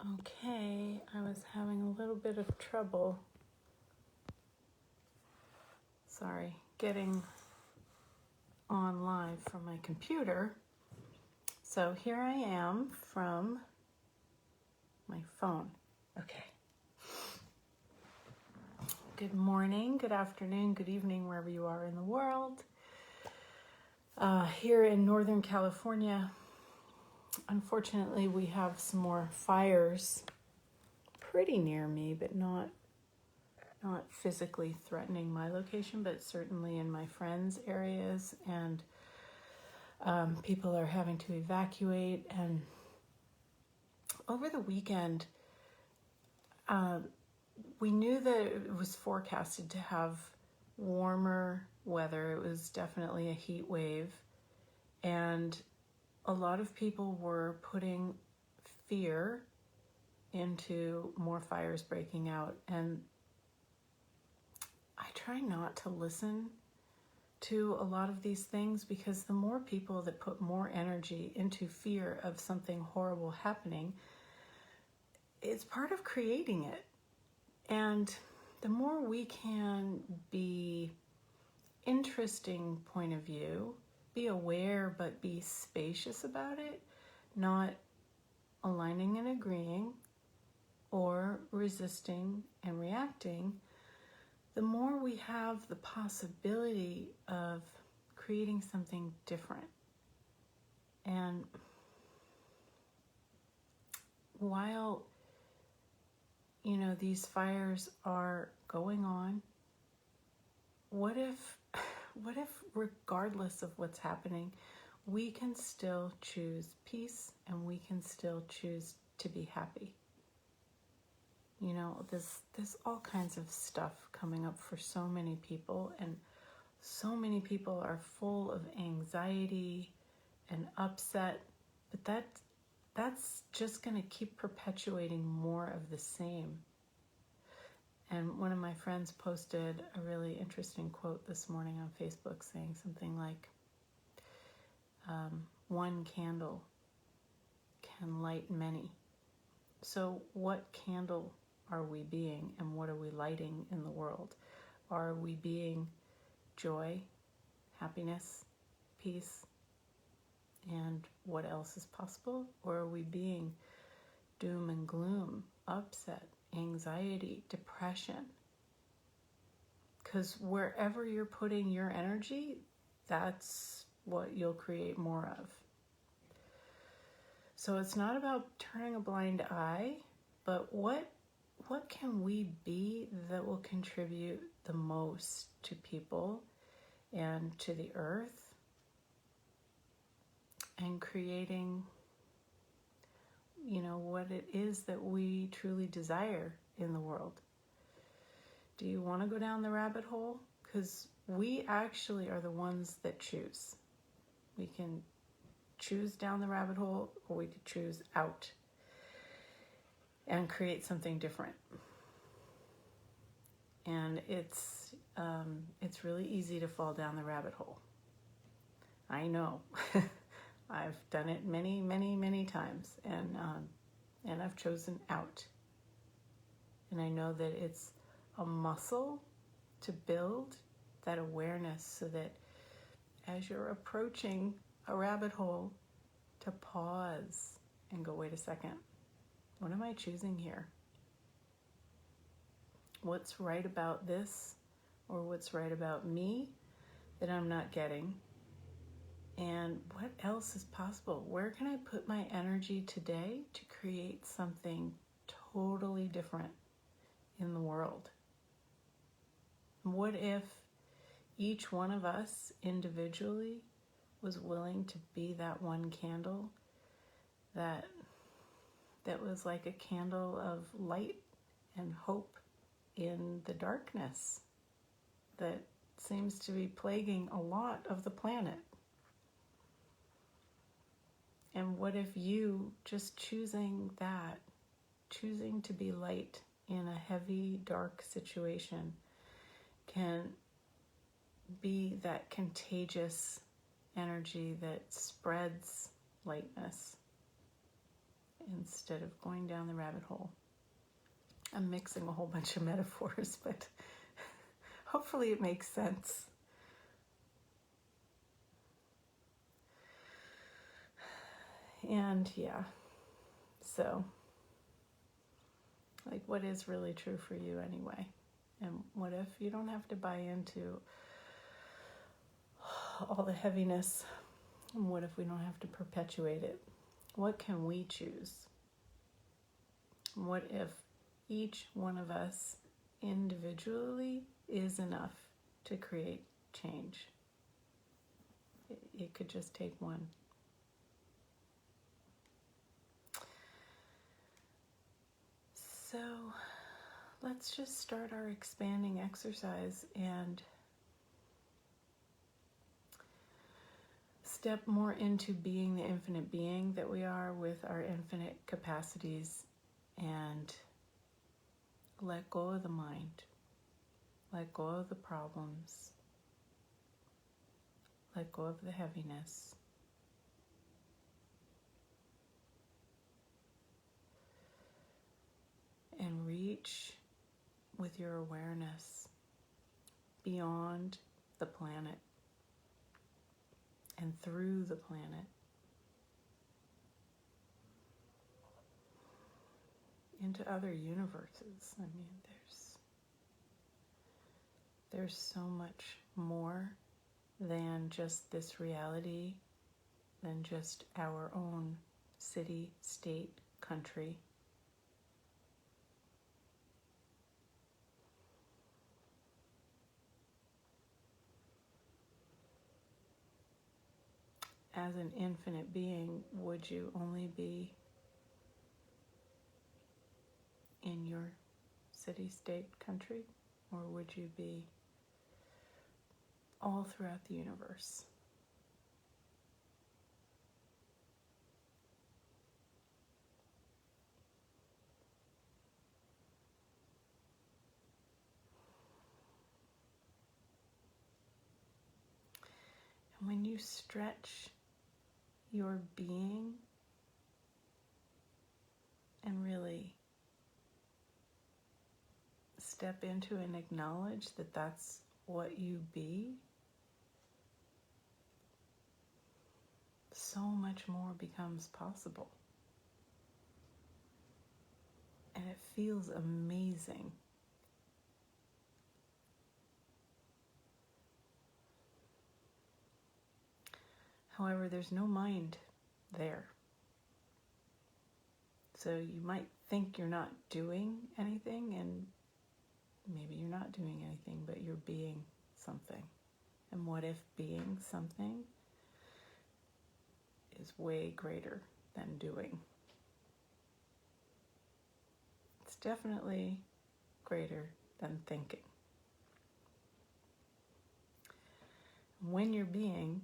Okay, I was having a little bit of trouble, getting on live from my computer. So here I am from my phone. Okay. Good morning, good afternoon, good evening, wherever you are in the world. Here in Northern California, unfortunately, we have some more fires pretty near me, but not physically threatening my location, but certainly in my friends' areas, and people are having to evacuate. And over the weekend, we knew that it was forecasted to have warmer weather. It was definitely a heat wave, and a lot of people were putting fear into more fires breaking out. And I try not to listen to a lot of these things, because the more people that put more energy into fear of something horrible happening, it's part of creating it. And the more we can be interesting point of view, be aware but be spacious about it, not aligning and agreeing or resisting and reacting, the more we have the possibility of creating something different. And while, these fires are going on, what if regardless of what's happening, we can still choose peace and we can still choose to be happy? There's all kinds of stuff coming up for so many people, and so many people are full of anxiety and upset, but that's just going to keep perpetuating more of the same. And one of my friends posted a really interesting quote this morning on Facebook, saying something like, one candle can light many. So what candle are we being, and what are we lighting in the world? Are we being joy, happiness, peace, and what else is possible? Or are we being doom and gloom, upset, anxiety, depression? Because wherever you're putting your energy, that's what you'll create more of. So it's not about turning a blind eye, but what can we be that will contribute the most to people and to the earth, and creating, what it is that we truly desire in the world? Do you want to go down the rabbit hole? Because we actually are the ones that choose. We can choose down the rabbit hole, or we could choose out and create something different. And it's really easy to fall down the rabbit hole. I know. I've done it many, many, many times, and I've chosen out. And I know that it's a muscle to build that awareness, so that as you're approaching a rabbit hole, to pause and go, wait a second, what am I choosing here? What's right about this, or what's right about me that I'm not getting? And what else is possible? Where can I put my energy today to create something totally different in the world? What if each one of us individually was willing to be that one candle that was like a candle of light and hope in the darkness that seems to be plaguing a lot of the planet? And what if you just choosing to be light in a heavy, dark situation, can be that contagious energy that spreads lightness instead of going down the rabbit hole. I'm mixing a whole bunch of metaphors, but hopefully it makes sense. And yeah, so like, what is really true for you anyway? And what if you don't have to buy into all the heaviness? And what if we don't have to perpetuate it? What can we choose? What if each one of us individually is enough to create change? It could just take one. So let's just start our expanding exercise and step more into being the infinite being that we are with our infinite capacities, and let go of the mind, let go of the problems, let go of the heaviness. And reach with your awareness beyond the planet and through the planet into other universes. I mean, there's so much more than just this reality, than just our own city, state, country. As an infinite being, would you only be in your city, state, country? Or would you be all throughout the universe? And when you stretch your being and really step into and acknowledge that that's what you be, so much more becomes possible. And it feels amazing. However, there's no mind there. So you might think you're not doing anything, and maybe you're not doing anything, but you're being something. And what if being something is way greater than doing? It's definitely greater than thinking. When you're being,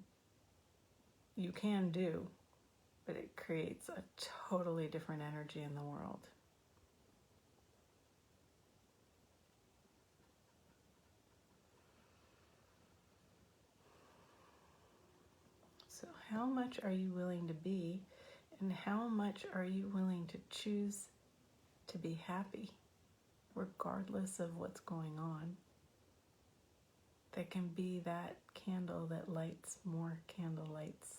you can do, but it creates a totally different energy in the world. So how much are you willing to be, and how much are you willing to choose to be happy, regardless of what's going on? That can be that candle that lights more candle lights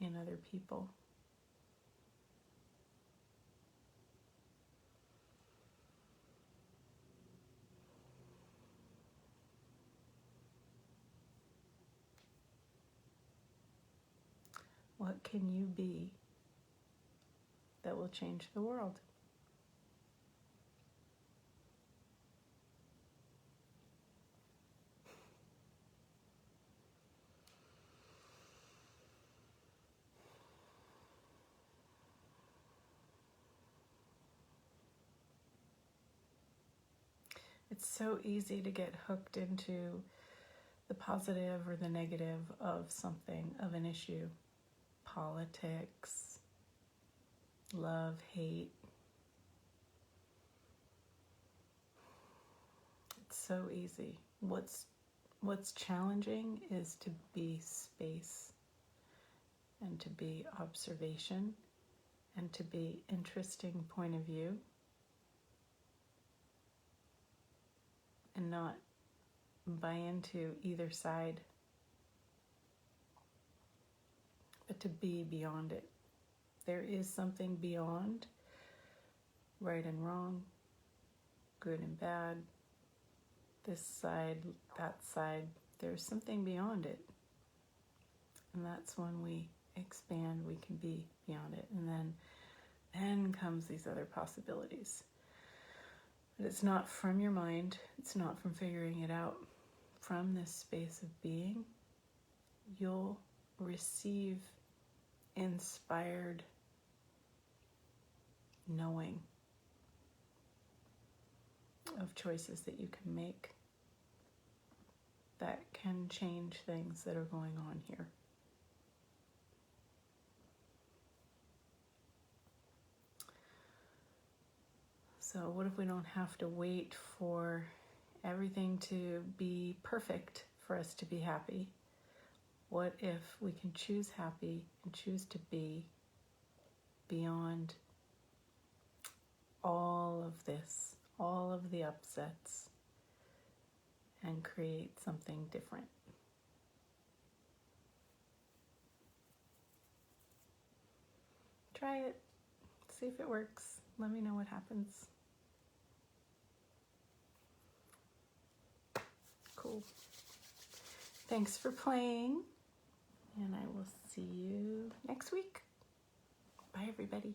in other people. What can you be that will change the world? It's so easy to get hooked into the positive or the negative of something, of an issue. Politics, love, hate. It's so easy. What's challenging is to be space and to be observation and to be interesting point of view, and not buy into either side, but to be beyond it. There is something beyond right and wrong, good and bad, this side, that side. There's something beyond it. And that's when we expand, we can be beyond it. And then comes these other possibilities. But it's not from your mind, it's not from figuring it out. From this space of being, you'll receive inspired knowing of choices that you can make that can change things that are going on here. So what if we don't have to wait for everything to be perfect for us to be happy? What if we can choose happy and choose to be beyond all of this, all of the upsets, and create something different? Try it. See if it works. Let me know what happens. Cool. Thanks for playing, and I will see you next week. Bye, everybody.